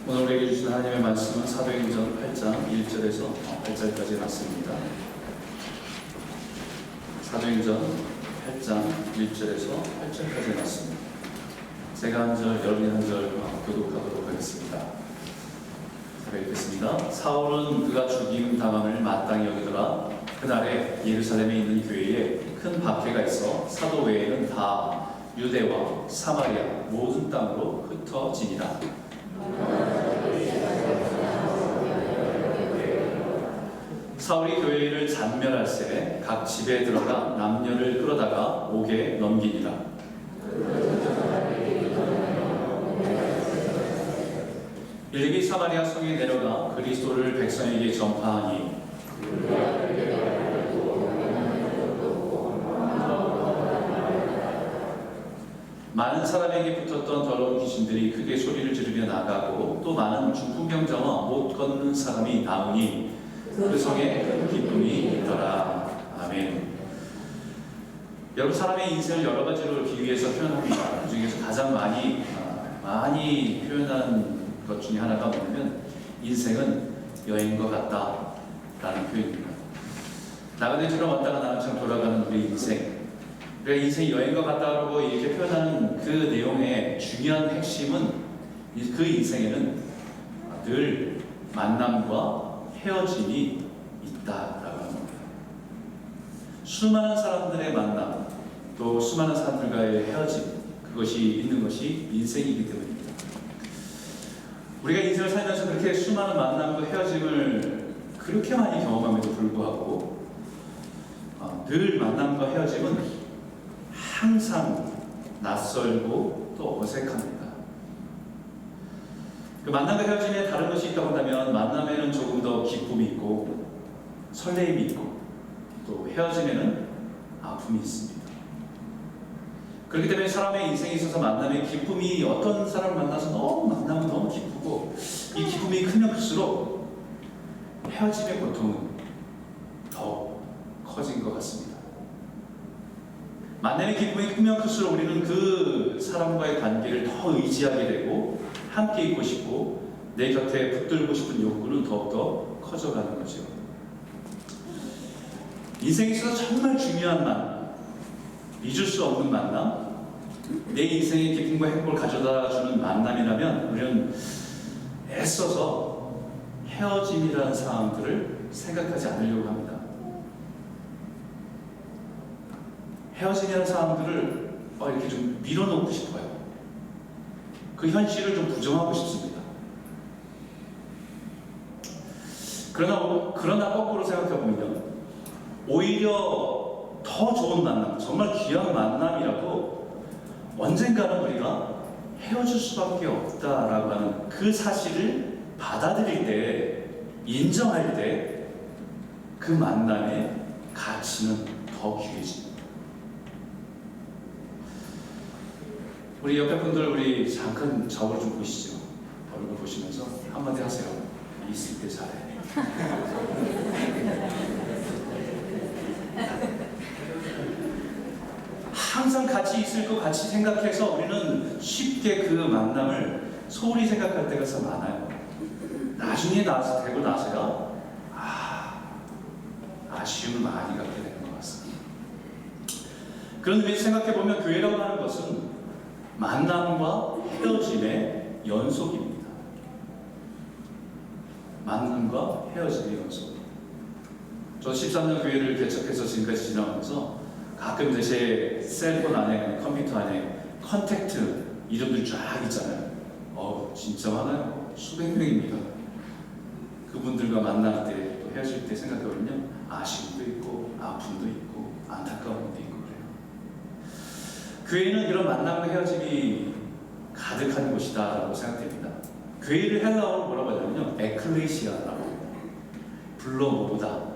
오늘 우리에게 주신 하나님의 말씀은 사도행전 8장 1절에서 8절까지 말씀입니다. 사도행전 8장 1절에서 8절까지 말씀입니다. 제가 한 절, 여러분이 한 절 교독하도록 하겠습니다. 제가 읽겠습니다. 사울은 그가 죽임 당함을 마땅히 여기더라. 그날에 예루살렘에 있는 교회에 큰 박해가 있어 사도 외에는 다 유대와 사마리아 모든 땅으로 흩어지니라. 사울이 교회를 잔멸할새 각 집에 들어가 남녀를 끌어다가 옥에 넘기니라. 일기 사마리아 성에 내려가 그리스도를 백성에게 전파하니 많은 사람에게 붙었던 더러운 귀신들이 크게 소리를 지르며 나가고 또 많은 중풍병자와 못 걷는 사람이 나오니 그 성에 큰 기쁨이 있더라. 아멘. 여러분, 사람의 인생을 여러 가지로 비유해서 표현합니다. 그 중에서 가장 많이 표현하는 것 중에 하나가 뭐냐면 인생은 여행과 같다라는 표현입니다. 나그네처럼 왔다가 나처럼 돌아가는 우리 인생. 우리가 인생이 여행과 같다고 이렇게 표현하는 그 내용의 중요한 핵심은 그 인생에는 늘 만남과 헤어짐이 있다라고 하는 겁니다. 수많은 사람들의 만남, 또 수많은 사람들과의 헤어짐, 그것이 있는 것이 인생이기 때문입니다. 우리가 인생을 살면서 그렇게 수많은 만남과 헤어짐을 그렇게 많이 경험함에도 불구하고 늘 만남과 헤어짐은 항상 낯설고 또 어색합니다. 그 만남과 헤어짐에 다른 것이 있다고 한다면 만남에는 조금 더 기쁨이 있고 설레임이 있고 또 헤어짐에는 아픔이 있습니다. 그렇기 때문에 사람의 인생에 있어서 만남의 기쁨이 어떤 사람을 만나서 만나면 너무 기쁘고 이 기쁨이 크면 클수록 헤어짐의 고통은 더 커진 것 같습니다. 만남의 기쁨이 크면 클수록 우리는 그 사람과의 관계를 더 의지하게 되고 함께 있고 싶고 내 곁에 붙들고 싶은 욕구는 더욱더 커져가는 거죠. 인생에 있어서 정말 중요한 만남, 잊을 수 없는 만남, 내 인생의 기쁨과 행복을 가져다주는 만남이라면 우리는 애써서 헤어짐이라는 상황들을 생각하지 않으려고 합니다. 헤어짐이라는 상황들을 이렇게 좀 밀어놓고 싶어요. 그 현실을 좀 부정하고 싶습니다. 그러나 거꾸로 생각해보면 오히려 더 좋은 만남, 정말 귀한 만남이라도 언젠가는 우리가 헤어질 수밖에 없다라고 하는 그 사실을 받아들일 때, 인정할 때 그 만남의 가치는 더 귀해집니다. 우리 옆에 분들 우리 잠깐 저를 좀 보시죠. 얼굴 보시면서 한마디 하세요. 있을 때 잘해. 항상 같이 있을 거 같이 생각해서 우리는 쉽게 그 만남을 소홀히 생각할 때가 참 많아요. 나중에 되고 나서야 아쉬움을 많이 갖게 되는 것 같습니다. 그런 의미에서 생각해보면 교회라고 하는 것은 만남과 헤어짐의 연속입니다. 만남과 헤어짐의 연속. 저 13년 교회를 개척해서 지금까지 지나오면서 가끔 제 셀폰 안에, 컴퓨터 안에 컨택트 이름들 쫙 있잖아요. 진짜 많아요. 수백 명입니다. 그분들과 만날 때, 또 헤어질 때 생각해보면 아쉬움도 있고, 아픔도 있고, 안타까움도 있고 그래요. 교회는 이런 만남과 헤어짐이 가득한 곳이다라고 생각됩니다. 교회를 헬라어로 뭐라고 하냐면요, 에클레시아라고 불러 모으다.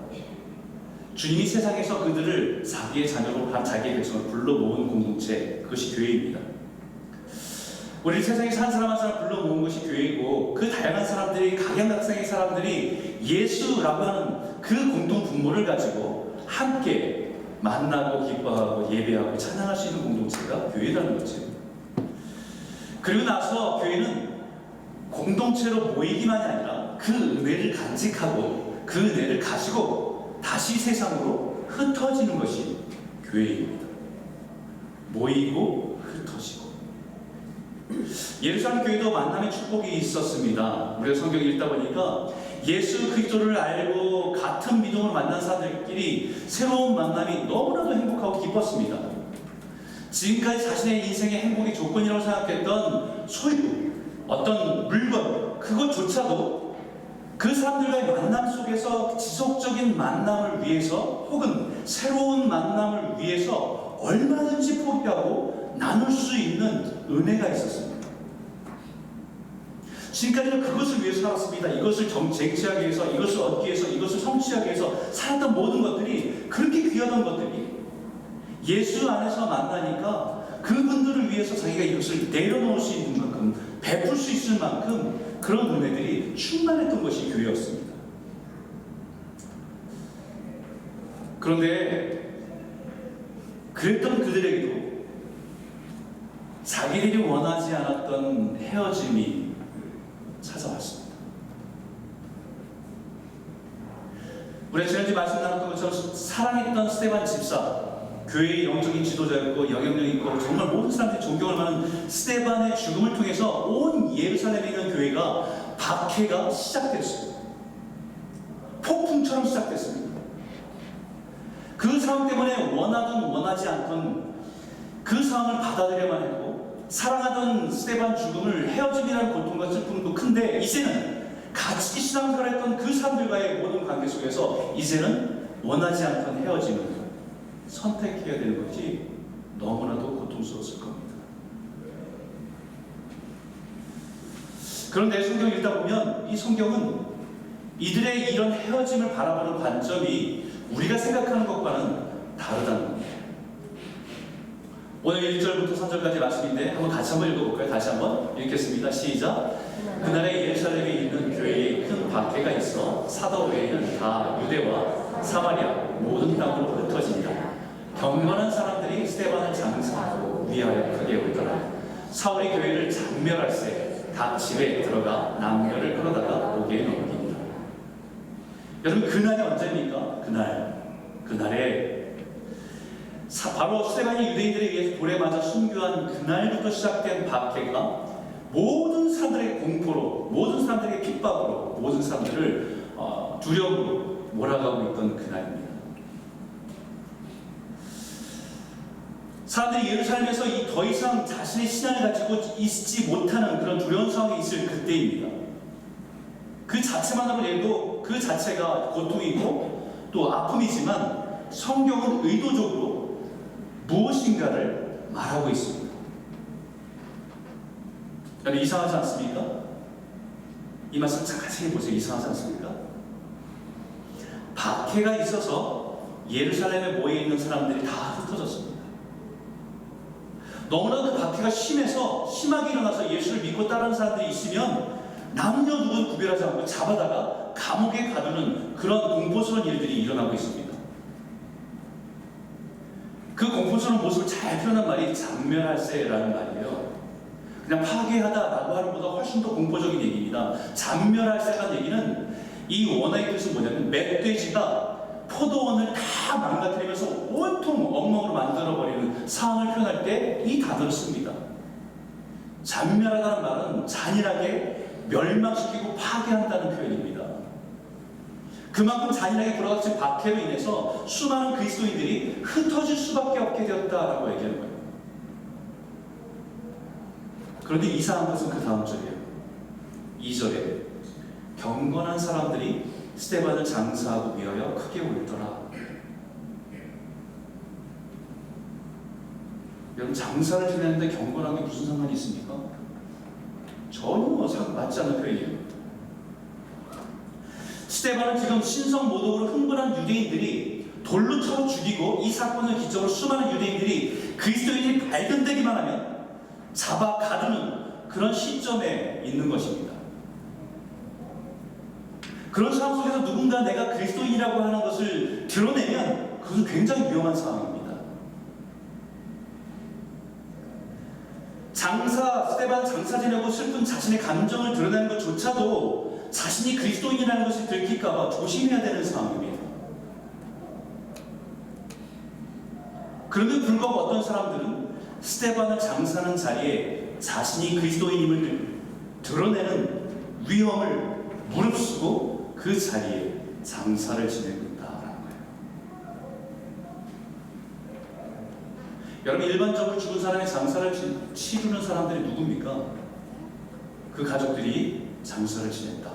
주님이 세상에서 그들을 자기의 자녀로 자기의 백성을 불러 모은 공동체, 그것이 교회입니다. 우리 세상에서 한 사람 한 사람 불러 모은 것이 교회이고 그 다양한 사람들이, 각양각색의 사람들이 예수라고 하는 그 공동 분모를 가지고 함께 만나고 기뻐하고 예배하고 찬양할 수 있는 공동체가 교회라는 거죠. 그리고 나서 교회는 공동체로 모이기만이 아니라 그 은혜를 간직하고 그 은혜를 가지고 다시 세상으로 흩어지는 것이 교회입니다. 모이고 흩어지고. 예루살렘 교회도 만남의 축복이 있었습니다. 우리가 성경 읽다 보니까 예수 그리스도를 알고 같은 믿음으로 만난 사람들끼리 새로운 만남이 너무나도 행복하고 기뻤습니다. 지금까지 자신의 인생의 행복의 조건이라고 생각했던 소유, 어떤 물건, 그것조차도 그 사람들과의 만남 속에서 지속적인 만남을 위해서 혹은 새로운 만남을 위해서 얼마든지 포기하고 나눌 수 있는 은혜가 있었습니다. 지금까지는 그것을 위해서 살았습니다. 이것을 쟁취하기 위해서, 이것을 얻기 위해서, 이것을 성취하기 위해서 살았던 모든 것들이, 그렇게 귀하던 것들이 예수 안에서 만나니까 그분들을 위해서 자기가 이것을 내려놓을 수 있는 만큼, 베풀 수 있을 만큼 그런 은혜들이 충만했던 것이 교회였습니다. 그런데 그랬던 그들에게도 자기들이 원하지 않았던 헤어짐이 찾아왔습니다. 우리가 지난주에 말씀 나눴던 것처럼 사랑했던 스데반 집사, 교회의 영적인 지도자였고 영향력 있고 정말 모든 사람들이 존경할 만한 스데반의 죽음을 통해서 온 예루살렘에 있는 교회가 박해가 시작됐습니다. 폭풍처럼 시작됐습니다. 그 상황 때문에 원하든 원하지 않던 그 상황을 받아들여야만 했고, 사랑하던 스데반 죽음을 헤어짐이라는 고통과 슬픔도 큰데, 이제는 같이 신앙생활했던 그 사람들과의 모든 관계 속에서 이제는 원하지 않던 헤어짐을 선택해야 되는 것이 너무나도 고통스러웠을 겁니다. 그런데 성경을 읽다 보면 이 성경은 이들의 이런 헤어짐을 바라보는 관점이 우리가 생각하는 것과는 다르다는 겁니다. 오늘 1절부터 3절까지 말씀인데 같이 한번 읽어볼까요? 다시 한번 읽겠습니다. 시작. 그날에 예루살렘에 있는 교회에 큰 박해가 있어 사도회의는 다 유대와 사마리아 모든 땅으로 흩어진다. 경건한 사람들이 스데반을 장사하고 위하여 크게 울더라. 사울이 교회를 장멸할세 각 집에 들어가 남녀를 끌어다가 옥에 넘기니라. 여러분, 그날이 언제입니까? 그날에 바로 스데반이 유대인들에 의해서 돌에 맞아 순교한 그날부터 시작된 박해가 모든 사람들에게 공포로, 모든 사람들에게 핍박으로, 모든 사람들을 두려움으로 몰아가고 있던 그날입니다. 사람들이 예루살렘에서 더 이상 자신의 신앙을 가지고 있지 못하는 그런 두려운 상황에 있을 그때입니다. 그 자체만으로도 그 자체가 고통이고 또 아픔이지만 성경은 의도적으로 무엇인가를 말하고 있습니다. 여러분, 이상하지 않습니까? 이 말씀 자세히 보세요. 이상하지 않습니까? 박해가 있어서 예루살렘에 모여있는 사람들이 다 흩어졌습니다. 너무나 그 박해가 심하게 일어나서 예수를 믿고 따르는 사람들이 있으면 남녀 누구 구별하지 않고 잡아다가 감옥에 가두는 그런 공포스러운 일들이 일어나고 있습니다. 그 공포스러운 모습을 잘 표현한 말이 잔멸할세라는 말이에요. 그냥 파괴하다라고 하는 것보다 훨씬 더 공포적인 얘기입니다. 잔멸할세라는 얘기는 이 원어의 뜻은 뭐냐면 멧돼지가 포도원을 다 망가뜨리면서 온통 엉망으로 만들어버리는 상황을 표현할 때 이 단어를 씁니다. 잔멸하다는 말은 잔인하게 멸망시키고 파괴한다는 표현입니다. 그만큼 잔인하게 돌아닥친 박해로 인해서 수많은 그리스도인들이 흩어질 수밖에 없게 되었다라고 얘기하는 거예요. 그런데 이상한 것은 그 다음 절이에요. 2절에 경건한 사람들이 스데반을 장사하고 위하여 크게 울더라. 여러분, 장사를 지내는데 경건한 게 무슨 상관이 있습니까? 전혀 맞지 않는 표현이에요. 스데반은 지금 신성 모독으로 흥분한 유대인들이 돌로 쳐 죽이고, 이 사건을 기점으로 수많은 유대인들이 그리스도인이 발견되기만 하면 잡아 가두는 그런 시점에 있는 것입니다. 그런 상황 속에서 누군가 내가 그리스도인이라고 하는 것을 드러내면 그것은 굉장히 위험한 상황입니다. 스테반 장사 지내고 슬픈 자신의 감정을 드러내는 것조차도 자신이 그리스도인이라는 것이 들킬까봐 조심해야 되는 상황입니다. 그런데 불구하고 어떤 사람들은 스테반을 장사하는 자리에 자신이 그리스도인임을 드러내는 위험을 무릅쓰고 그 자리에 장사를 지내고 있다라는 거예요. 여러분, 일반적으로 죽은 사람의 장사를 치르는 사람들이 누굽니까? 그 가족들이 장사를 지냈다.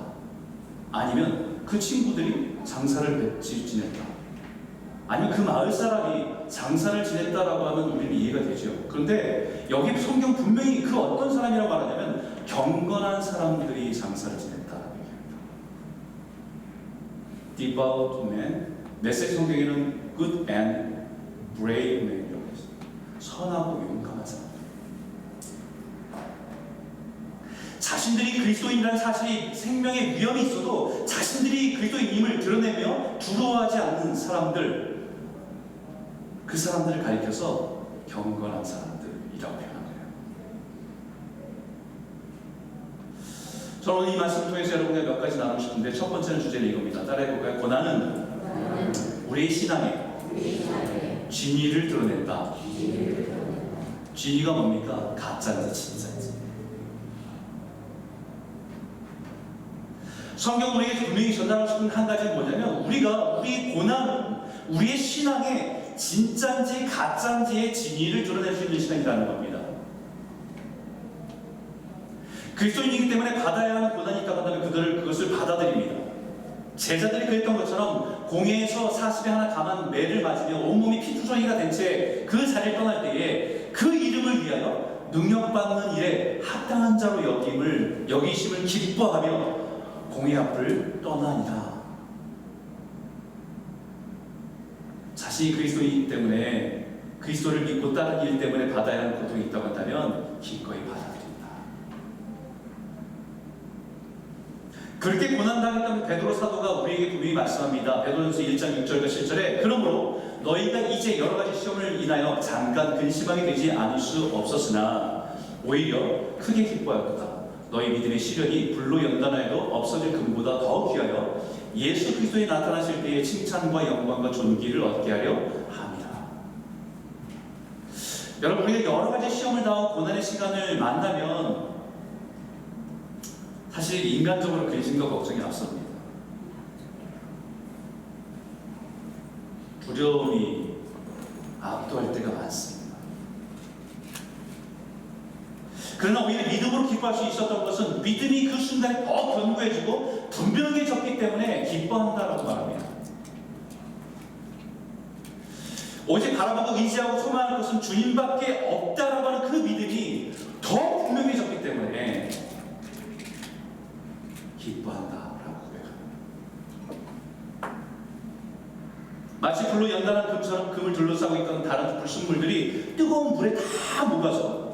아니면 그 친구들이 장사를 지냈다. 아니면 그 마을 사람이 장사를 지냈다라고 하면 우리는 이해가 되죠. 그런데 여기 성경 분명히 그 어떤 사람이라고 말하냐면 경건한 사람들이 장사를 지냈다라고 얘기합니다. Devout man, 메시지 성경에는 good and brave man이라고 했습니다. 선하고 용감한 사람. 자신들이 그리스도인이라는 사실이 생명의 위험이 있어도 자신들이 그리스도인임을 드러내며 두려워하지 않는 사람들, 그 사람들을 가리켜서 경건한 사람들이라고 표현한 거예요. 저는 오늘 이 말씀을 통해서 여러분과 몇 가지 나누고 싶은데, 첫 번째는 주제는 이겁니다. 따라해볼까요? 고난은 우리의 신앙에 진리를 드러낸다. 진리가 뭡니까? 가짜인지 진짜인지. 성경 우리에게 분명히 전달하고 싶은 한 가지는 뭐냐면, 우리 고난은 우리의 신앙에 진짜인지 가짜인지의 진리를 드러낼 수 있는 시간이라는 겁니다. 그리스도인이기 때문에 받아야 하는 고난이 있다고 한다면 그것을 받아들입니다. 제자들이 그랬던 것처럼 공회에서 40에 하나 감한 매를 맞으며 온몸이 피투성이가 된 채 그 자리를 떠날 때에 그 이름을 위하여 능력받는 일에 합당한 자로 여기심을 기뻐하며 공회 앞을 떠나니라. 자신이 그리스도이기 때문에, 그리스도를 믿고 따른 일 때문에 받아야 하는 고통이 있다고 한다면 기꺼이 받아들인다. 그렇게 고난당했던 베드로 사도가 우리에게 분명히 말씀합니다. 베드로전서 1장 6절과 7절에 그러므로 너희가 이제 여러 가지 시험을 인하여 잠깐 근심하게 되지 않을 수 없었으나 오히려 크게 기뻐하였다. 너희 믿음의 시련이 불로 연단하여도 없어질 금보다 더 귀하여 예수 그리스도에 나타나실 때의 칭찬과 영광과 존귀를 얻게 하려 함이라. 여러분, 우리가 여러 가지 시험을 당하고 고난의 시간을 만나면 사실 인간적으로 근심과 걱정이 앞섭니다. 두려움이 압도할 때가 많습니다. 그러나 오히려 믿음으로 기뻐할 수 있었던 것은 믿음이 그 순간에 더 견고해지고 분명해졌기 때문에 기뻐한다라고 말합니다. 오직 바라보고 의지하고 소망하는 것은 주님밖에 없다라고 하는 그 믿음이 더 분명해졌기 때문에 기뻐한다라고 고백합니다. 마치 불로 연단한 금처럼 금을 둘러싸고 있던 다른 불순물들이 뜨거운 불에 다 녹아서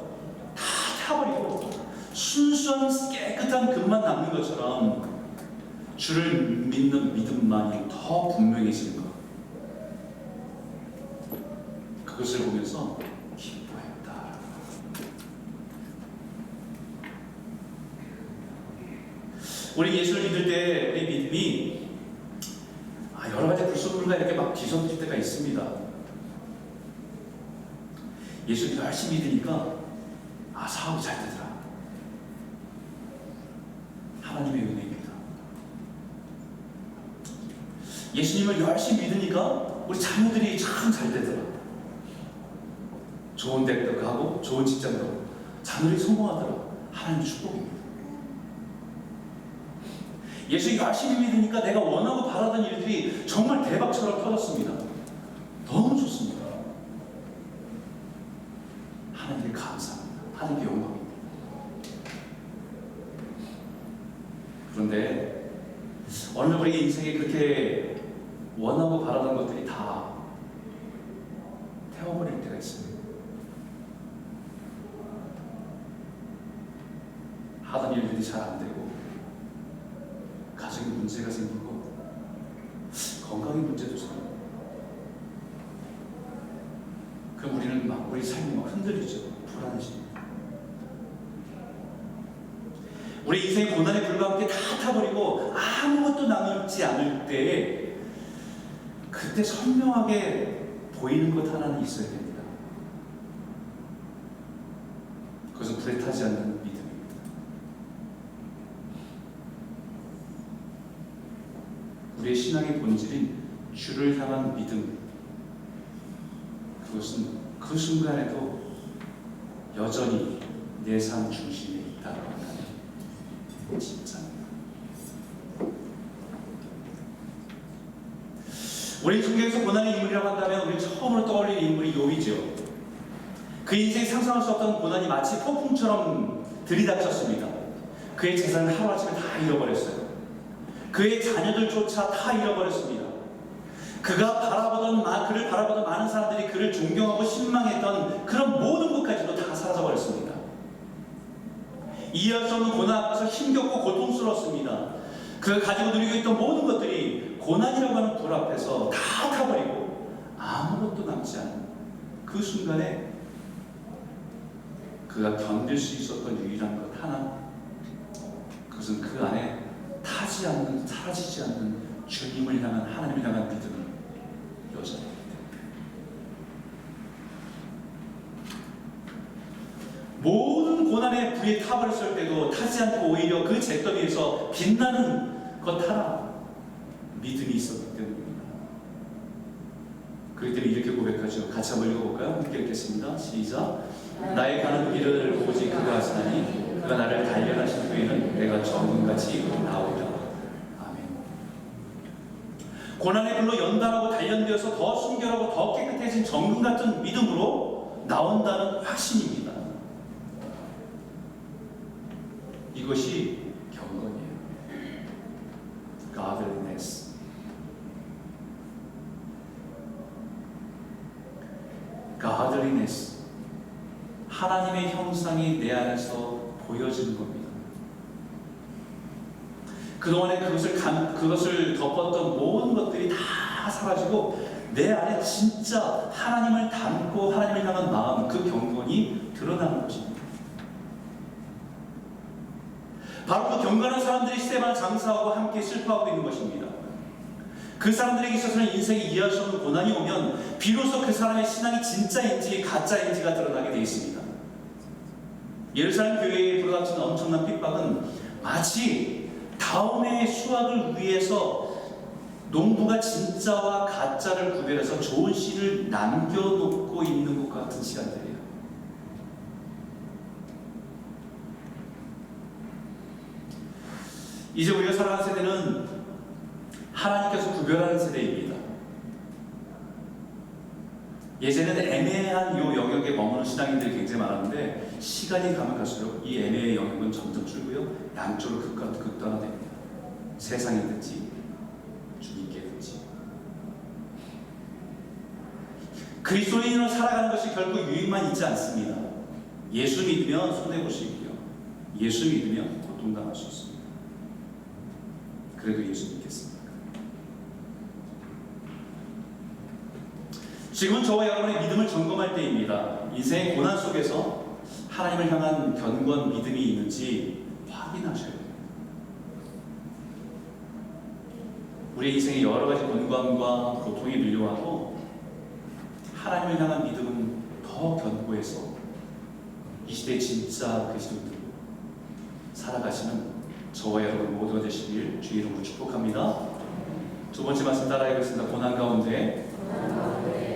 다 타버리고 순수한 깨끗한 금만 남는 것처럼 주를 믿는 믿음만이 더 분명해지는 것, 그것을 보면서 기뻐했다. 우리 예수를 믿을 때 우리 믿음이 여러 가지 불순물과 이렇게 막 뒤섞일 때가 있습니다. 예수를 열심히 믿으니까 사업이 잘 되더라. 하나님의 은혜입니다. 예수님을 열심히 믿으니까 우리 자녀들이 참 잘 되더라. 좋은 대학도 가고 좋은 직장도 가고 자녀들이 성공하더라. 하나님의 축복입니다. 예수 열심히 믿으니까 내가 원하고 바라던 일들이 정말 대박처럼 터졌습니다. 너무 좋습니다. 하나님께 감사합니다. 하나님께 영광입니다. 그런데 어느 날 우리 인생에 그렇게 원하고 바라던 것들이 다 태워버릴 때가 있습니다. 하던 일들이 잘 안 되고 가정에 문제가 생기고 건강의 문제도 생기고, 그럼 우리는 우리 삶이 흔들리죠. 불안해집니다. 우리 인생의 고난의 불과 함께 다 타버리고 아무것도 남지 않을 때에 그때 선명하게 보이는 것 하나는 있어야 됩니다. 그것은 불에 타지 않는 믿음입니다. 우리의 신앙의 본질인 주를 향한 믿음, 그것은 그 순간에도 여전히 내 삶 중심에 있다고 하는 진짜입니다. 우리 성경에서 고난의 인물이라고 한다면 우리 처음으로 떠올릴 인물이 욥이죠. 그 인생에 상상할 수 없던 고난이 마치 폭풍처럼 들이닥쳤습니다. 그의 재산을 하루아침에 다 잃어버렸어요. 그의 자녀들조차 다 잃어버렸습니다. 그를 바라보던 많은 사람들이 그를 존경하고 신망했던 그런 모든 것까지도 다 사라져버렸습니다. 이해할 수 없는 고난 앞에서 힘겹고 고통스러웠습니다. 그가 가지고 누리고 있던 모든 것들이 고난이라고 하는 불 앞에서 다 타버리고 아무것도 남지 않은 그 순간에 그가 견딜 수 있었던 유일한 것 하나, 그것은 그 안에 타지 않는, 사라지지 않는 주님을 향한, 하나님을 향한 믿음을 여전히. 모든 고난의 불이 타버렸을 때도 타지 않고 오히려 그 잿더미 위에서 빛나는 것 하나, 믿음이 있었기 때문입니다. 그렇기 때문에 이렇게 고백하죠. 같이 한번 읽어볼까요? 함께 읽겠습니다. 시작. 나의 가는 길을 오직 그가 하시나니 그가 나를 단련하신 후에는 내가 정금같이 나오리라. 아멘. 고난의 불로 연단하고 단련되어서 더 순결하고 더 깨끗해진 정금 같은 믿음으로 나온다는 확신입니다. 이것이 경건이에요. Godliness. Godliness. 하나님의 형상이 내 안에서 보여지는 겁니다. 그동안에 그것을 덮었던 모든 것들이 다 사라지고 내 안에 진짜 하나님을 닮고 하나님을 향한 마음, 그 경건이 드러나는 것입니다. 바로 그 경건한 사람들이 시대만 장사하고 함께 슬퍼하고 있는 것입니다. 그 사람들에게 있어서는 인생이 이해할 수 없는 고난이 오면 비로소 그 사람의 신앙이 진짜인지 가짜인지가 드러나게 되어 있습니다. 예루살렘 교회에 불어닥친 엄청난 핍박은 마치 다음의 수확을 위해서 농부가 진짜와 가짜를 구별해서 좋은 씨를 남겨놓고 있는 것 같은 시간들이에요. 이제 우리가 살아가는 세대는 하나님께서 구별하는 세대입니다. 예전에는 애매한 이 영역에 머무는 신앙인들이 굉장히 많았는데 시간이 가면 갈수록 이 애매의 영역은 점점 줄고요. 양쪽으로 극단화됩니다. 세상이든지 주님께든지. 그리스도인으로 살아가는 것이 결국 유익만 있지 않습니다. 예수 믿으면 손해보시고요. 예수 믿으면 고통당할 수 있습니다. 그래도 예수 믿겠습니다. 지금은 저와 여러분의 믿음을 점검할 때입니다. 인생의 고난 속에서 하나님을 향한 견고한 믿음이 있는지 확인하셔야 됩니다. 우리의 인생에 여러 가지 곤고함과 고통이 밀려와도 하나님을 향한 믿음은 더 견고해서 이 시대의 진짜 그리스도인들로 살아가시는 저와 여러분 모두가 되시길 주의 이름으로 축복합니다. 두 번째 말씀 따라 읽겠습니다. 고난 가운데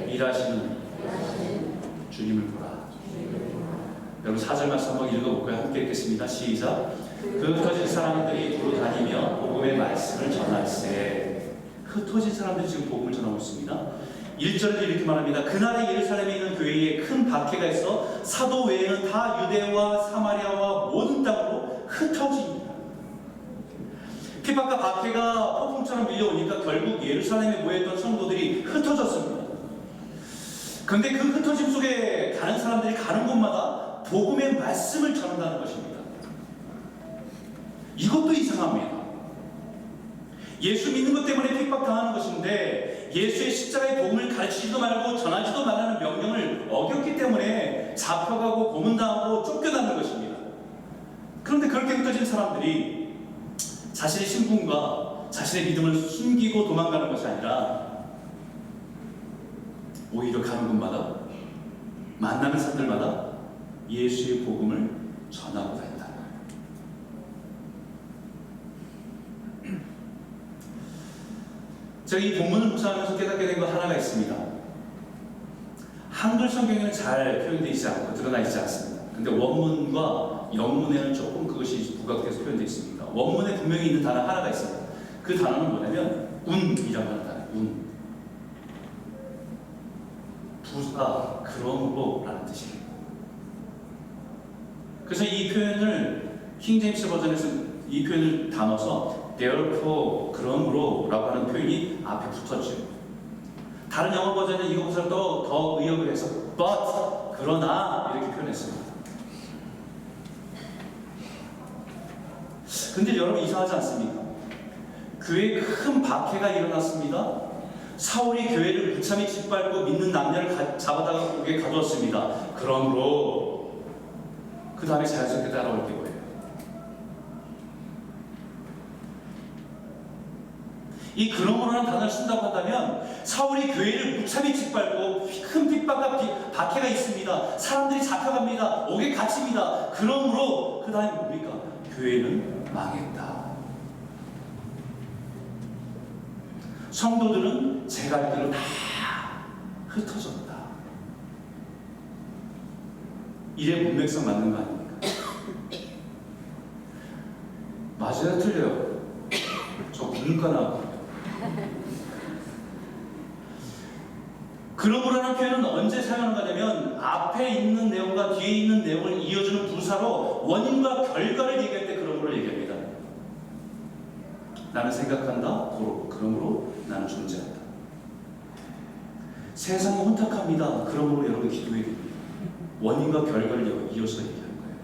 일하시는 주님을 보라. 여러분 4절 말씀 한번 읽어볼까요? 함께 읽겠습니다. 시작. 흩어진 사람들이 두루 다니며 복음의 말씀을 전할세. 흩어진 사람들이 지금 복음을 전하고 있습니다. 1절에도 이렇게 말합니다. 그날에 예루살렘에 있는 교회에 큰 박해가 있어 사도 외에는 다 유대와 사마리아와 모든 땅으로 흩어집니다. 핍박과 박해가 폭풍처럼 밀려오니까 결국 예루살렘에 모여있던 성도들이 흩어졌습니다. 그런데 그 흩어짐 속에 가는 사람들이 가는 곳마다 복음의 말씀을 전한다는 것입니다. 이것도 이상합니다. 예수 믿는 것 때문에 핍박당하는 것인데 예수의 십자가의 복음을 가르치지도 말고 전하지도 말라는 명령을 어겼기 때문에 잡혀가고 고문당하고 쫓겨나는 것입니다. 그런데 그렇게 흩어진 사람들이 자신의 신분과 자신의 믿음을 숨기고 도망가는 것이 아니라 오히려 가는 곳마다 만나는 사람들마다 예수의 복음을 전하고 다닌다는 거예요. 제가 이 본문을 묵상하면서 깨닫게 된 것 하나가 있습니다. 한글 성경에는 잘 표현되어 있지 않고 드러나 있지 않습니다. 근데 원문과 영문에는 조금 그것이 부각돼서 표현되어 있습니다. 원문에 분명히 있는 단어 하나가 있습니다. 그 단어는 뭐냐면 운이라고 하는 단어예요. 운. 부사 그러므로 라는 뜻이에요. 그래서 이 표현을 킹제임스 버전에서 이 표현을 담아서 therefore 그러므로 라고 하는 표현이 앞에 붙었죠. 다른 영어 버전은 이것을 또 더 의역을 해서 but 그러나 이렇게 표현했습니다. 근데 여러분 이상하지 않습니까? 교회에 큰 박해가 일어났습니다. 사울이 교회를 무참히 짓밟고 믿는 남녀를 잡아다가 고개에 가두었습니다. 그러므로 그 다음에 자연스럽게 따라올 게 뭐예요? 이 그러므로라는 단어를 쓴다고 한다면 사울이 교회를 무참히 짓밟고 큰 핍박과 박해가 있습니다. 사람들이 잡혀갑니다. 옥에 갇힙니다. 그러므로 그 다음에 뭡니까? 교회는 망했다. 성도들은 제 갈 길로 다 흩어졌다. 이래 문맥상 맞는 거 아닙니까? 맞아요? 틀려요? 저 국문과 나왔거든요. 그러므로라는 표현은 언제 사용하냐면 앞에 있는 내용과 뒤에 있는 내용을 이어주는 부사로 원인과 결과를 얘기할 때 그러므로 얘기합니다. 나는 생각한다. 그러므로 나는 존재한다. 세상이 혼탁합니다. 그러므로 여러분 기도해야 됩니다. 원인과 결과를 이어서 얘기하는 거예요.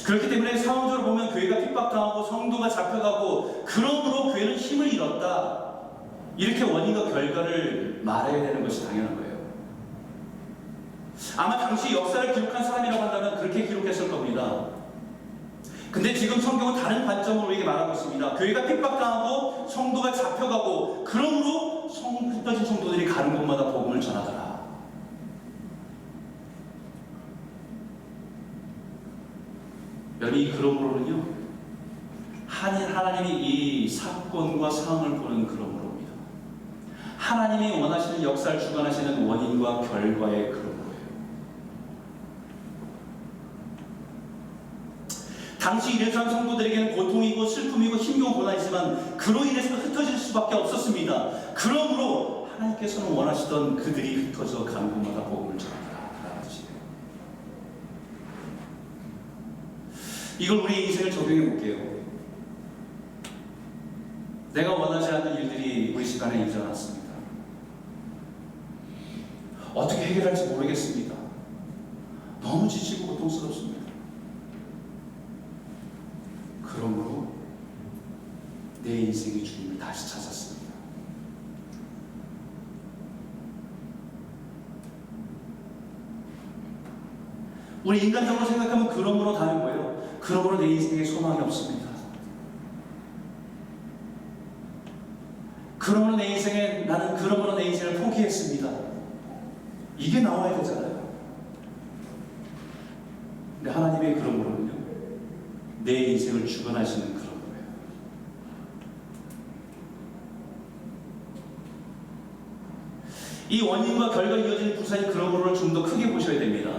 그렇기 때문에 상황적으로 보면 교회가 핍박당하고 성도가 잡혀가고 그러므로 교회는 힘을 잃었다. 이렇게 원인과 결과를 말해야 되는 것이 당연한 거예요. 아마 당시 역사를 기록한 사람이라고 한다면 그렇게 기록했을 겁니다. 근데 지금 성경은 다른 관점으로 우리에게 말하고 있습니다. 교회가 핍박당하고 성도가 잡혀가고 그러므로 흩어진 성도들이 가는 곳마다 복음을 전하더라. 여러분 이 그러므로는요 하나님이 이 사건과 상황을 보는 그러므로입니다. 하나님이 원하시는 역사를 주관하시는 원인과 결과의 그러므로예요. 당시 이르산 성도들에게는 고통이고 슬픔이고 힘겨운 고난이지만 그로 인해서 흩어질 수밖에 없었습니다. 그러므로 하나님께서는 원하시던 그들이 흩어져 가는 곳마다 복음을 전하라 라는 뜻이에요. 이걸 우리 인생을 적용해 볼게요. 내가 원하지 않는 일들이 우리 집안에 일어났습니다. 어떻게 해결할지 모르겠습니다. 너무 지치고 고통스럽습니다. 그러므로 내 인생의 주님을 다시 찾았습니다. 우리 인간적으로 생각하면 그러므로 다음에 뭐예요? 그러므로 내 인생에 소망이 없습니다. 그러므로 내 인생에 나는 그러므로 내 인생을 포기했습니다. 이게 나와야 되잖아요. 근데 하나님의 그러므로는요 내 인생을 주관하시는 그런 거예요. 이 원인과 결과 이어지는 부사인 그러므로를 좀 더 크게 보셔야 됩니다.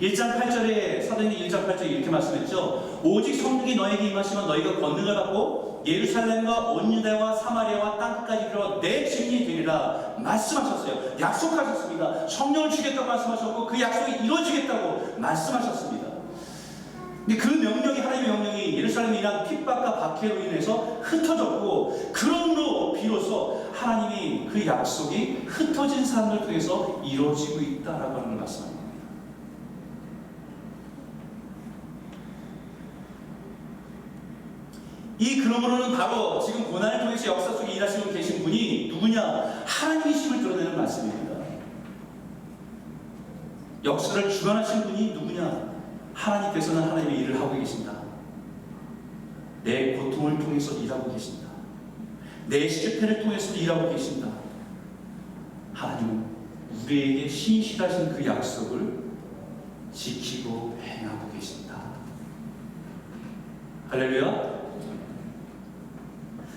1장 8절에 사도행전 1장 8절에 이렇게 말씀했죠. 오직 성령이 너에게 임하시면 너희가 권능을 받고 예루살렘과 온 유대와 사마리아와 땅끝까지 이르러 내 증인이 되리라 말씀하셨어요. 약속하셨습니다. 성령을 주겠다고 말씀하셨고 그 약속이 이루어지겠다고 말씀하셨습니다. 근데 그 명령이 하나님의 명령이 예루살렘이란 핍박과 박해로 인해서 흩어졌고 그러므로 비로소 하나님이 그 약속이 흩어진 사람들 통해서 이루어지고 있다라고 하는 걸 말씀합니다. 이 그러므로는 바로 지금 고난을 통해서 역사 속에 일하시고 계신 분이 누구냐? 하나님이심을 드러내는 말씀입니다. 역사를 주관하신 분이 누구냐? 하나님께서는 하나님의 일을 하고 계신다. 내 고통을 통해서 일하고 계신다. 내 실패를 통해서 일하고 계신다. 하나님은 우리에게 신실하신 그 약속을 지키고 행하고 계신다. 할렐루야.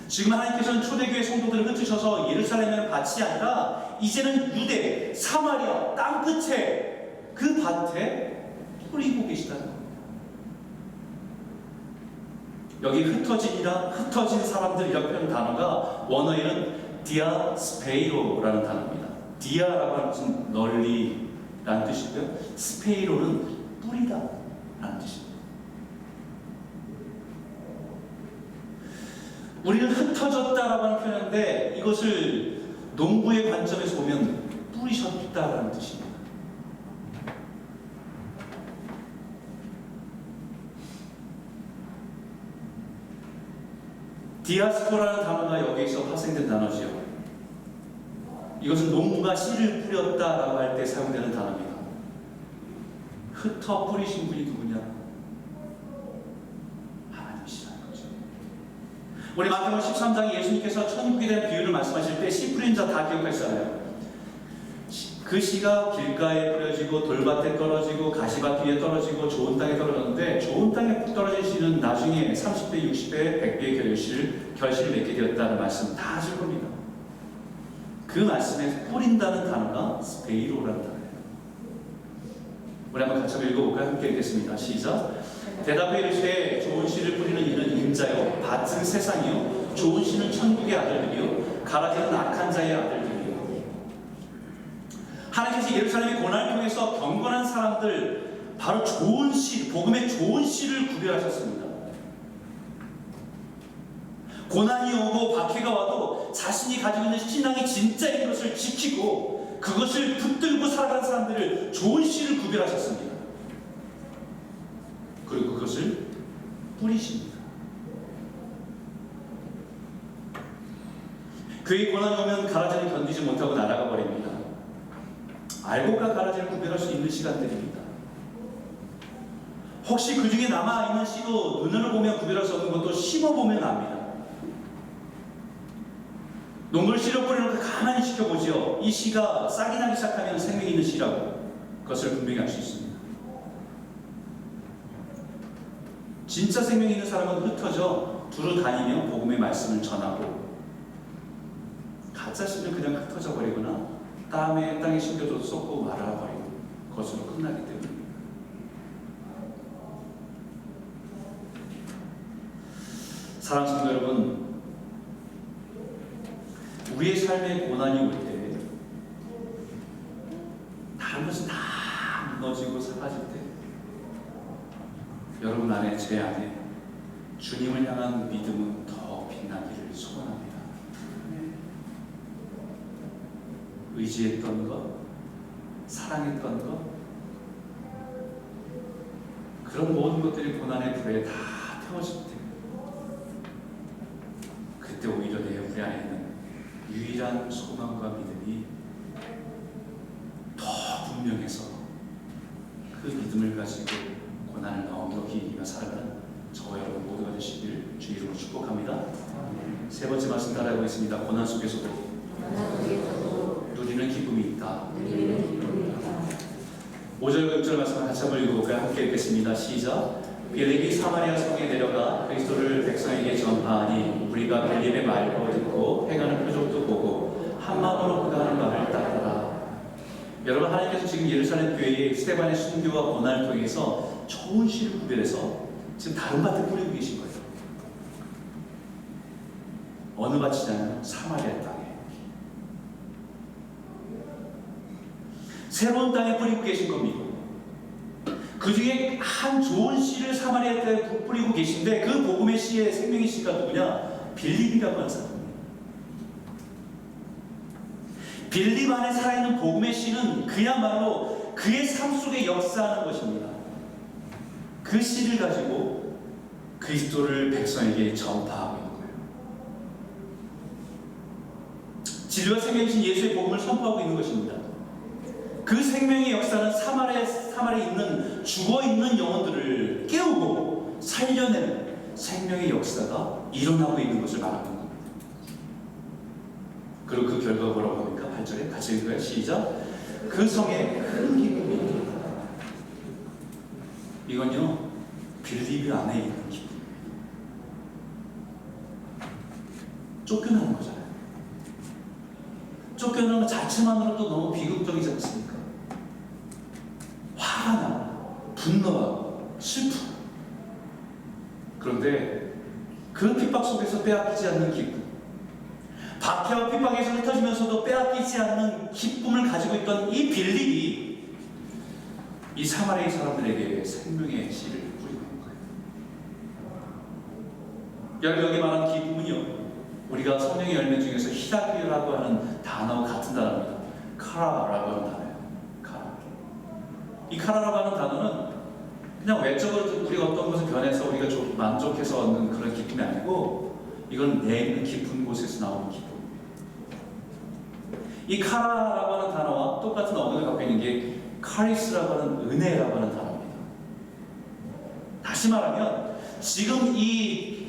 지금 하나님께서는 초대교회 성도들을 흩으셔서 예루살렘에는 밭이 아니라 이제는 유대, 사마리아 땅끝에 그 밭에 뿌리고 계시다는 겁니다. 여기 흩어진 사람들이라고 표현한 단어가 원어에는 디아스페이로라는 단어입니다. 디아라고 하는 것은 널리라는 뜻이고요. 스페이로는 뿌리다 라는 뜻입니다. 우리는 흩어졌다라고 하는 표현인데 이것을 농부의 관점에서 보면 뿌리셨다라는 뜻입니다. 디아스포라는 단어가 여기에서 파생된 단어지요. 이것은 농부가 씨를 뿌렸다라고 할 때 사용되는 단어입니다. 흩어 뿌리신 분이 누구냐? 하나님이시라는 거죠. 우리 마태복음 13장에 예수님께서 천국에 대한 비유를 말씀하실 때 씨 뿌린 자 다 기억하시잖아요. 그 씨가 길가에 뿌려지고 돌밭에 떨어지고 가시밭 위에 떨어지고 좋은 땅에 떨어졌는데 좋은 땅에 떨어진 씨는 나중에 30배, 60배, 100배의 결실을 맺게 되었다는 말씀 다 아실 겁니다. 그 말씀에 뿌린다는 단어가 스페이로라는 단어예요. 우리 한번 같이 읽어볼까요? 함께 읽겠습니다. 시작. 대답해 이르시되 좋은 씨를 뿌리는 이는 인자요 밭은 세상이요 좋은 씨는 천국의 아들들이요 가라지는 악한 자의 아들들이요. 하나님께서 예루살렘의 고난을 통해서 경건한 사람들 바로 좋은 씨, 복음의 좋은 씨를 구별하셨습니다. 고난이 오고 박해가 와도 자신이 가지고 있는 신앙이 진짜인 것을 지키고 그것을 붙들고 살아가는 사람들을 좋은 씨를 구별하셨습니다. 그리고 그것을 뿌리십니다. 그의 고난이 오면 가라지는 견디지 못하고 날아가 버립니다. 알곡과 가라지를 구별할 수 있는 시간들입니다. 혹시 그 중에 남아있는 씨도 눈으로 보면 구별할 수 없는 것도 심어보면 압니다. 농부를 씨로 뿌리놓고 가만히 지켜보지요. 이 씨가 싹이 나기 시작하면 생명이 있는 씨라고 그것을 분명히 알 수 있습니다. 진짜 생명이 있는 사람은 흩어져 두루 다니며 복음의 말씀을 전하고 가짜 씨는 그냥 흩어져 버리거나 땅에 심겨도 쏟고 말아버리고 그것으로 끝나기 때문입니다. 사랑하는 성도 여러분, 우리의 삶에 고난이 올 때 다른 것은 다 무너지고 사라질 때 여러분 안에 제 안에 주님을 향한 믿음은 더 빛나기를 소원합니다. 의지했던 것, 사랑했던 것, 그런 모든 것들이 고난의 불에 다 태워질 때 그때 오히려 우리 안에 있는 유일한 소망과 믿음이 더 분명해서 그 믿음을 가지고 고난을 넉넉히 이기며 살아가는 저와 여러분 모두가 되시기를 주 이름으로 축복합니다. 세 번째 말씀 따라해보겠습니다. 고난 속에서도 누리는 기쁨이 있다. 5절과 6절 말씀을 같이 한번 읽어볼까요? 함께 읽겠습니다. 시작. 빌립이 사마리아 성에 내려가 그리스도를 백성에게 전파하니 우리가 빌립의 말도 듣고 행하는 표적도 보고 한 마음으로 그가 하는 말을 따르라. 여러분, 하나님께서 지금 예루살렘 교회의 스데반의 순교와 고난을 통해서 좋은 씨를 구별해서 지금 다른 밭에 뿌리고 계신 거예요. 어느 밭이냐면 사마리아 땅에, 새로운 땅에 뿌리고 계신 겁니다. 그 중에 한 좋은 씨를 사마리아 땅에 뿌리고 계신데 그 복음의 씨의 생명의 씨가 누구냐? 빌립이라고 하는 사람입니다. 빌립 안에 살아있는 복음의 씨는 그야말로 그의 삶 속에 역사하는 것입니다. 그 씨를 가지고 그리스도를 백성에게 전파하고 있는 거예요. 진리와 생명이신 예수의 복음을 선포하고 있는 것입니다. 그 생명의 역사는 사마리아 사마리아에 있는 죽어있는 영혼들을 깨우고 살려내는 생명의 역사가 일어나고 있는 것을 말하는 겁니다. 그리고 그 결과가 뭐라고 합니까? 8절에 같이 읽어요. 시작. 그 성에 큰 기쁨이 있다. 이건요, 빌리브 안에 있는 기쁨. 쫓겨나는 거잖아요. 쫓겨나는 것 자체만으로도 너무 비극적이지 않습니까? 화가 나고 분노하고 슬프고. 그런데 그 핍박 속에서 빼앗기지 않는 기쁨, 박해와 핍박에서 흩어지면서도 빼앗기지 않는 기쁨을 가지고 있던 이 빌립이 이 사마리아 사람들에게 생명의 씨를 뿌리고 있는 거예요. 여러분, 여기 말하는 기쁨은요, 우리가 성령의 열매 중에서 히라기라고 하는 단어와 같은 단어입니다. 카라라고 하는 단어예요. 카라. 이 카라라고 하는 단어는 그냥 외적으로 우리가 어떤 것을 변해서 우리가 좀 만족해서 얻는 그런 기쁨이 아니고, 이건 내 있는 깊은 곳에서 나오는 기쁨입니다. 이 카라라고 하는 단어와 똑같은 어근을 갖고 있는 게 카리스라고 하는 은혜라고 하는 단어입니다. 다시 말하면 지금 이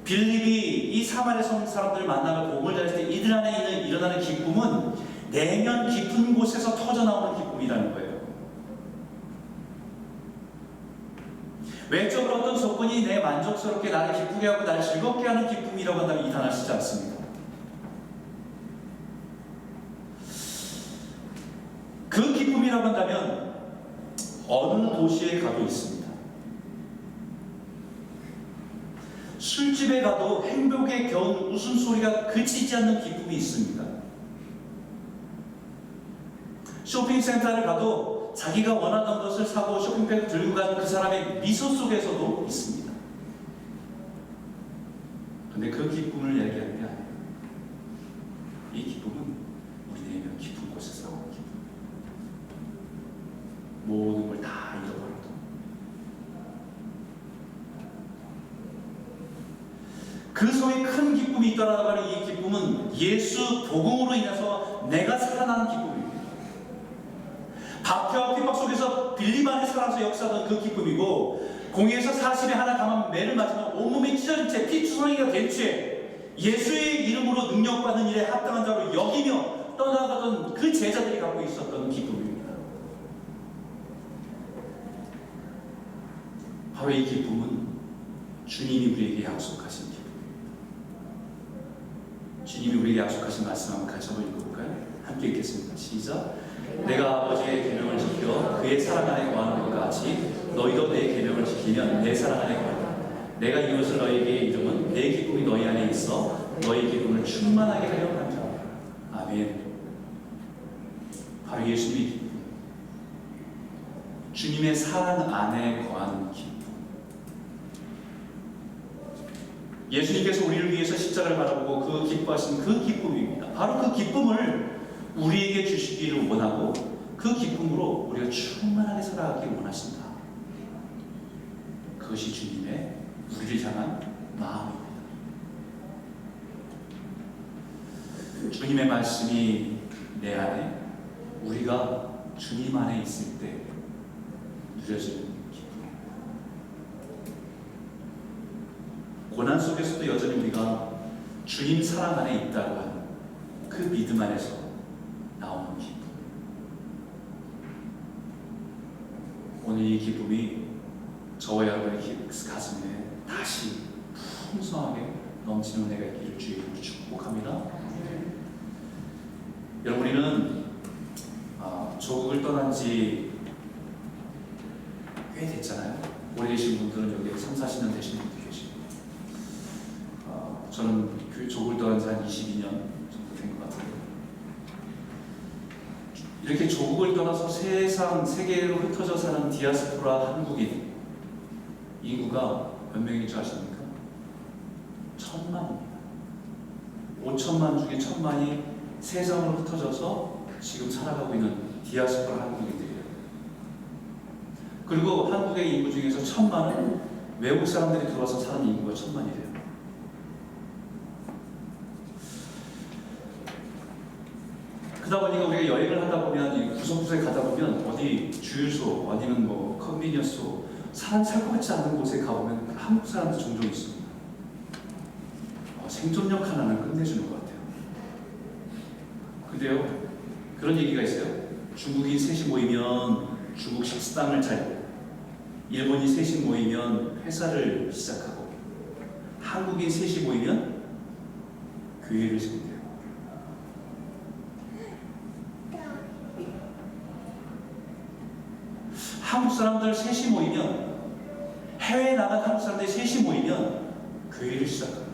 빌립이 이 사마리아 성 사람들을 만나며 복음을 전했을 때 이들 안에 일어나는 기쁨은 내면 깊은 곳에서 터져나오는 기쁨이라는 거예요. 외적으로 어떤 조건이 내 만족스럽게 나를 기쁘게 하고 나를 즐겁게 하는 기쁨이라고 한다면 이 단어를 쓰지 않습니다. 그 기쁨이라고 한다면 어느 도시에 가도 있습니다. 술집에 가도 행복에 겨운 웃음소리가 그치지 않는 기쁨이 있습니다. 쇼핑센터를 가도 자기가 원하던 것을 사고 쇼핑백을 들고 간 그 사람의 미소 속에서도 있습니다. 그런데 그 기쁨을 얘기하는 게 아니에요. 이 기쁨은 우리 내면 깊은 곳에서 오는 기쁨. 모든 걸 다 잃어버려도 그 속에 큰 기쁨이 있다라고 하는 이 기쁨은 예수 복음으로 인해서 내가 살아나는 기쁨입니다. 박해와 핍박 속에서 빌립 안에 살아서 역사하던 그 기쁨이고, 공의에서 40에 하나 강한 매를 맞으면 온몸이 찢어진 채 피투성이가 된 채 예수의 이름으로 능력받는 일에 합당한 자로 여기며 떠나가던 그 제자들이 갖고 있었던 기쁨입니다. 바로 이 기쁨은 주님이 우리에게 약속하신 기쁨입니다. 주님이 우리에게 약속하신 말씀 한번 같이 한번 읽어볼까요? 함께 읽겠습니다. 시작. 내가 아버지의 계명을 지켜 그의 사랑 안에 거하는 것 같이 너희도 내 계명을 지키면 내 사랑 안에 거하리라. 내가 이것을 너희에게 이름은 내 기쁨이 너희 안에 있어 너희 기쁨을 충만하게 하려 함이라. 아멘. 바로 예수님의 기쁨, 주님의 사랑 안에 거하는 기쁨. 예수님께서 우리를 위해서 십자가를 바라보고 그 기뻐하신 그 기쁨입니다. 바로 그 기쁨을 우리에게 주시기를 원하고 그 기쁨으로 우리가 충만하게 살아가기 원하신다. 그것이 주님의 우리를 향한 마음입니다. 주님의 말씀이 내 안에, 우리가 주님 안에 있을 때 누려지는 기쁨입니다. 고난 속에서도 여전히 우리가 주님 사랑 안에 있다고 하는 그 믿음 안에서 나오는 기쁨. 오늘 이 기쁨이 저와 여러분의 가슴에 다시 풍성하게 넘치는 은혜가 있기를 주의 이름으로 축복합니다. 여러분, 우리는 조국을 떠난 지 꽤 됐잖아요. 오래되신 분들은 여기 3, 40년 되신 분도 계시고, 저는 조국을 떠난 지 한 22년 정도 된 것 같아요. 이렇게 조국을 떠나서 세계로 흩어져 사는 디아스포라 한국인 인구가 몇 명인 줄 아십니까? 1000만입니다. 5천만 중에 1000만이 세상으로 흩어져서 지금 살아가고 있는 디아스포라 한국인들이에요. 그리고 한국의 인구 중에서 1000만은 외국 사람들이 들어와서 사는 인구가 1000만이래요. 그러다 보니까 우리가 여행을 하다 보면 이 구석구석에 가다 보면 어디 주유소 아니면 뭐 컨비니언스 사람 살 것 같지 않은 곳에 가보면 한국 사람들 종종 있습니다. 생존력 하나는 끝내주는 것 같아요. 근데요, 그런 얘기가 있어요. 중국인 셋이 모이면 중국 식당을 차리고, 일본인 셋이 모이면 회사를 시작하고, 한국인 셋이 모이면 교회를 세운대요. 한국 사람들 셋이 모이면, 해외에 나간 한국 사람들 셋이 모이면 교회를 시작합니다.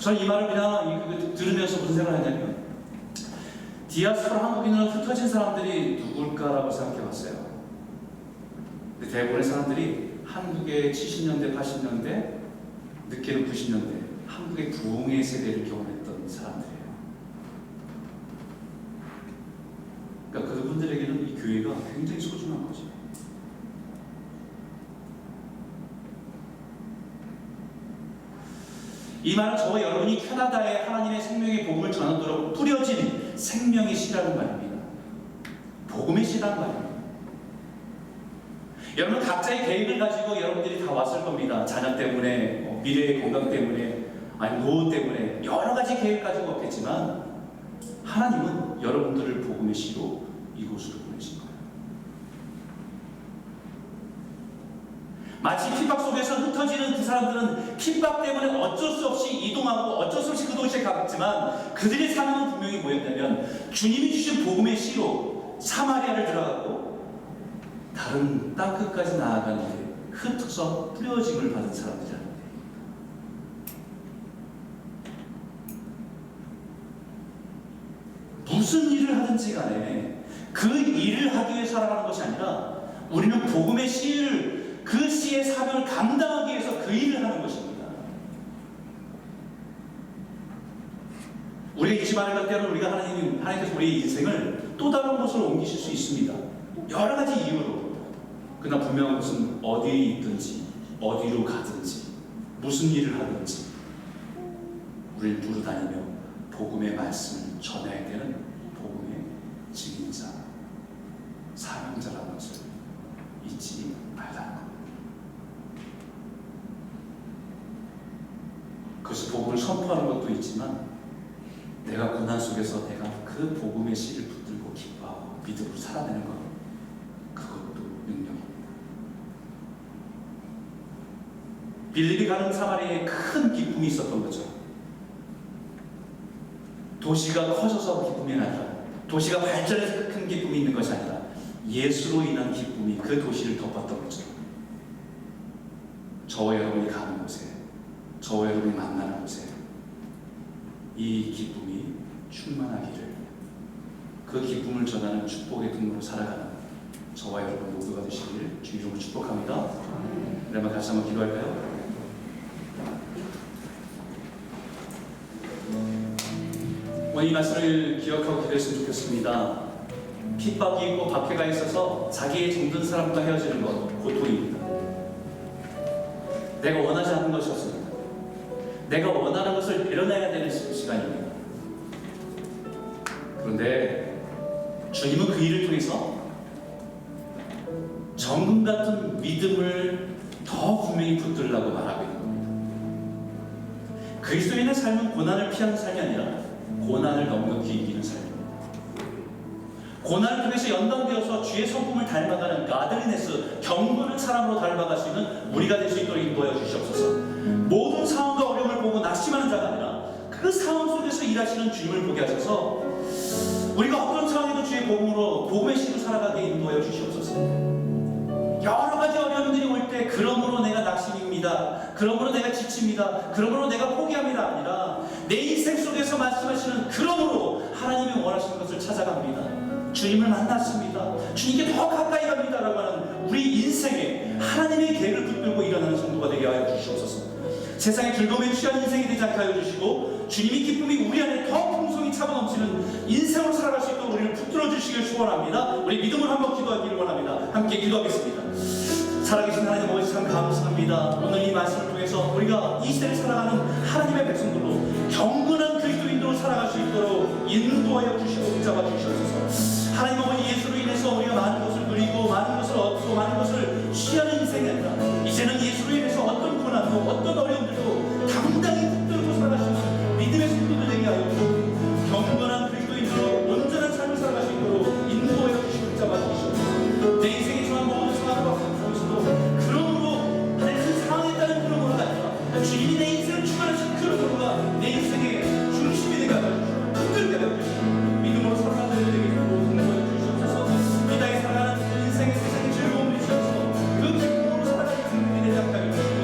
저는 이 말을 그냥 들으면서 무슨 생각을 하냐면, 디아스포라 한국인으로 흩어진 사람들이 누굴까라고 생각해 봤어요. 근데 대부분의 사람들이 한국의 70년대, 80년대, 늦게는 90년대, 한국의 부흥의 세대를 경험했던 사람들이에요. 그러니까 그분들에게는 이 교회가 굉장히 소중한 거죠. 이 말은 저와 여러분이 캐나다에 하나님의 생명의 복음을 전하도록 뿌려진 생명의 씨라는 말입니다. 복음의 씨라는 말입니다. 여러분 각자의 계획을 가지고 여러분들이 다 왔을 겁니다. 자녀 때문에, 미래의 건강 때문에, 아니 노후 때문에 여러 가지 계획 가지고 왔겠지만 하나님은 여러분들을 복음의 씨로 이곳으로 보내신 거예요. 마치 핍박 속에서 흩어지는 그 사람들은 핍박 때문에 어쩔 수 없이 이동하고 어쩔 수 없이 그 도시에 갔지만 그들의 삶은 분명히 뭐였냐면 주님이 주신 복음의 씨로 사마리아를 들어가고 다른 땅끝까지 나아가는데 흩어서 뿌려짐을 받은 사람들이라는 거예요. 무슨 일을 하든지 간에 그 일을 하기 위해 살아가는 것이 아니라 우리는 복음의 씨를 그 씨의 사명을 감당하기 위해서 그 일을 하는 것입니다. 우리가 잊지 말아야 할 때는 우리가 하나님께서 우리의 인생을 또 다른 곳으로 옮기실 수 있습니다. 여러 가지 이유로. 그러나 분명한 것은 어디에 있든지 어디로 가든지 무슨 일을 하든지 우리를 부르다니며 복음의 말씀을 전해야 되는 복음의 증인자, 사명자라는 것을 잊지 말라는 것. 그래서 복음을 선포하는 것도 있지만 내가 고난 속에서 내가 그 복음의 씨를 붙들고 기뻐하고 믿음으로 살아내는 것, 그것도 능력입니다. 빌립이 가는 사마리아에 큰 기쁨이 있었던 거죠. 도시가 커져서 기쁨이 아니라, 도시가 발전해서 큰 기쁨이 있는 것이 아니라 예수로 인한 기쁨이 그 도시를 덮었던 거죠. 저와 여러분이 가는 곳에, 저와 여러분이 만나는 곳에 이 기쁨이 충만하기를, 그 기쁨을 전하는 축복의 통로로 살아가는 저와 여러분 모두가 되시기를 주 이름으로 축복합니다. 그러면 같이 한번 기도할까요? 오늘 이 말씀을 기억하고 기도했으면 좋겠습니다. 핍박이 있고 박해가 있어서 자기의 정든 사람과 헤어지는 것 고통입니다. 내가 원하지 않는 것이었습니다. 내가 원하는 것을 밀어내야 되는 시간입니다. 그런데 주님은 그 일을 통해서 정금 같은 믿음을 더 분명히 붙들라고 말하고 있는 겁니다. 그리스도인의 삶은 고난을 피하는 삶이 아니라 고난을 넉넉히 이기는 삶입니다. 고난을 통해서 연단되어서 주의 성품을 닮아가는 가드리네스, 경건한 사람으로 닮아갈 수 있는 우리가 될 수 있도록 인도하여 주시옵소서. 모든 상황과 어려움을 보고 낙심하는 자가 아니라 그 상황 속에서 일하시는 주님을 보게 하셔서 우리가 어떤 상황에도 주의 복음으로, 복음의 씨로 살아가게 인도하여 주시옵소서. 여러 가지 어려움들이 올 때 그러므로 내가 낙심입니다, 그러므로 내가 지칩니다, 그러므로 내가 포기합니다 아니라 내 인생 속에서 말씀하시는 그러므로 하나님이 원하시는 것을 찾아갑니다, 주님을 만났습니다, 주님께 더 가까이 갑니다라고 하는 우리 인생에 하나님의 계획을 붙들고 일어나는 성도가 되게 하여 주시옵소서. 세상의 즐거움에 취한 인생이 되지 않게 하여 주시고 주님의 기쁨이 우리 안에 더 풍성히 차고 넘치는 인생으로 살아갈 수 있도록 우리를 붙들어 주시길 축원합니다. 우리 믿음을 한번 기도하기를 원합니다. 함께 기도하겠습니다. 살아계신 하나님 아버지 참 감사합니다. 오늘 이 말씀을 통해서 우리가 이 시대를 살아가는 하나님의 백성들로 경건한 그리스도인으로 살아갈 수 있도록 인도하여 주시고 붙잡아 주시옵소서. 하나님 아버지, 예수로 인해서 우리가 많은 것을 누리고 많은 것을 얻고 많은 것을 취하는 인생이 아니라 이제는 예수로 인해서 어떤 고난도 어떤 어려움들도 당당히 붙들고 살아갈 수 있는 믿음의 성도들 되게 하여 주시고 경건한 그리스도인으로 온전한 삶을 살아갈 수 있도록 인도하여 주시고 붙잡아 주시옵소서. 내 인생에 처한 모든 상황과 상황에서도 그러므로 하나님 그 상황에 따른 그러므로가 아니라 주님이 내 인생을 주관하신 그러므로가 내 인생의 중심이 되게 하여 주시고 붙들게 하여 주시고 믿음으로 살아가는 데 되게 하고 인도하여 주시옵소서. 이 땅에 살아가는 인생의 세상의 즐거움을 주셔서 그 기쁨으로 살아가는 인생이 되지 않게 하여 주시고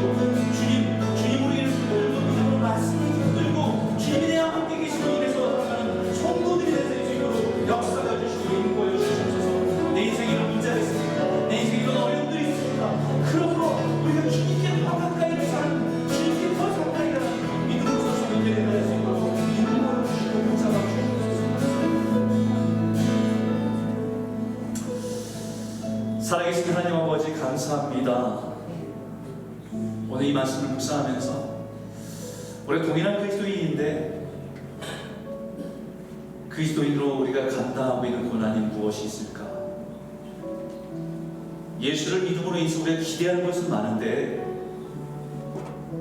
주님으로 인해서 붙들고 믿음으로 말씀을 붙들고 주님이 내 함께 계시고 인해서 살아가는 성도들이 될 수 있도록 역사하여 주시고 인도하여 주시옵소서. 내 인생에 이런 문제가 있습니다. 내 인생에 이런 어려움들이 있습니다. 그러므로 우리가 주님께 더 가까이 사는 주님께 더 가까이 가는 믿음으로 서서 인내를 할 수 있도록 인도하여 주시고 붙잡아 주시옵소서. 살아계신 하나님 아버지, 감사합니다. 오늘 이 말씀을 묵상하면서 우리가 동일한 그리스도인인데 그리스도인으로 우리가 감당하고 있는 고난이 무엇이 있을까? 예수를 믿음으로 인해서 우리가 기대하는 것은 많은데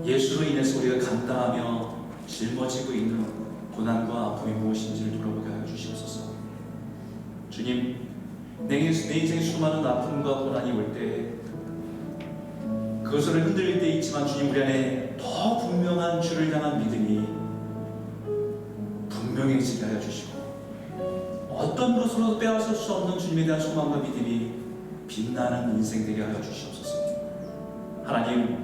예수로 인해서 우리가 감당하며 짊어지고 있는 고난과 아픔이 무엇인지를 돌아보게 하여 주시옵소서. 주님, 내 인생에 수많은 아픔과 고난이 올 때 그것을 흔들릴 때 있지만 주님, 우리 안에 더 분명한 주를 향한 믿음이 분명해지게 하여 주시고 어떤 것으로도 빼앗을 수 없는 주님에 대한 소망과 믿음이 빛나는 인생 되게 하여 주시옵소서. 하나님,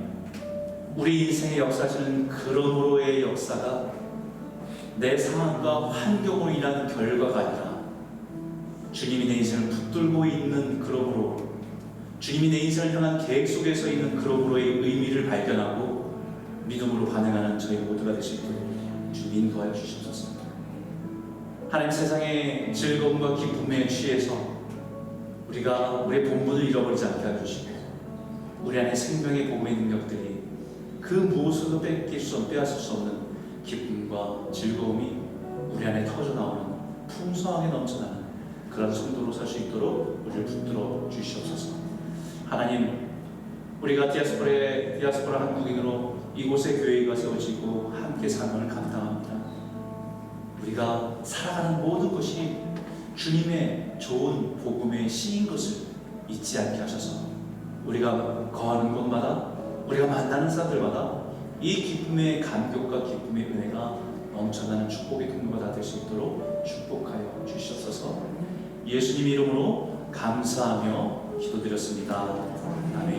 우리 인생의 역사지는 그러므로의 역사가 내 상황과 환경으로 인한 결과가 아니라 주님이 내 인생을 붙들고 있는 그러므로, 주님이 내 인생을 향한 계획 속에서 있는 그러므로의 의미를 발견하고 믿음으로 반응하는 저희 모두가 될 수 있도록 주님 인도하여 주시옵소서. 하나님, 세상의 즐거움과 기쁨에 취해서 우리가 우리의 본분을 잃어버리지 않게 해주시고 우리 안에 생명의 복음의 능력들이 그 무엇으로도 빼앗을 수 없는 기쁨과 즐거움이 우리 안에 터져나오는 풍성하게 넘쳐나는 그런 성도로 살 수 있도록 우리를 붙들어 주시옵소서. 하나님, 우리가 디아스포라 한국인으로 이곳에 교회가 세워지고 함께 사명을 감당합니다. 우리가 살아가는 모든 것이 주님의 좋은 복음의 씨인 것을 잊지 않게 하셔서 우리가 거하는 곳마다, 우리가 만나는 사람들마다 이 기쁨의 감격과 기쁨의 은혜가 넘쳐나는 축복의 통로가 다 될 수 있도록 축복하여 주시옵소서. 예수님 이름으로 감사하며 기도드렸습니다. 아멘.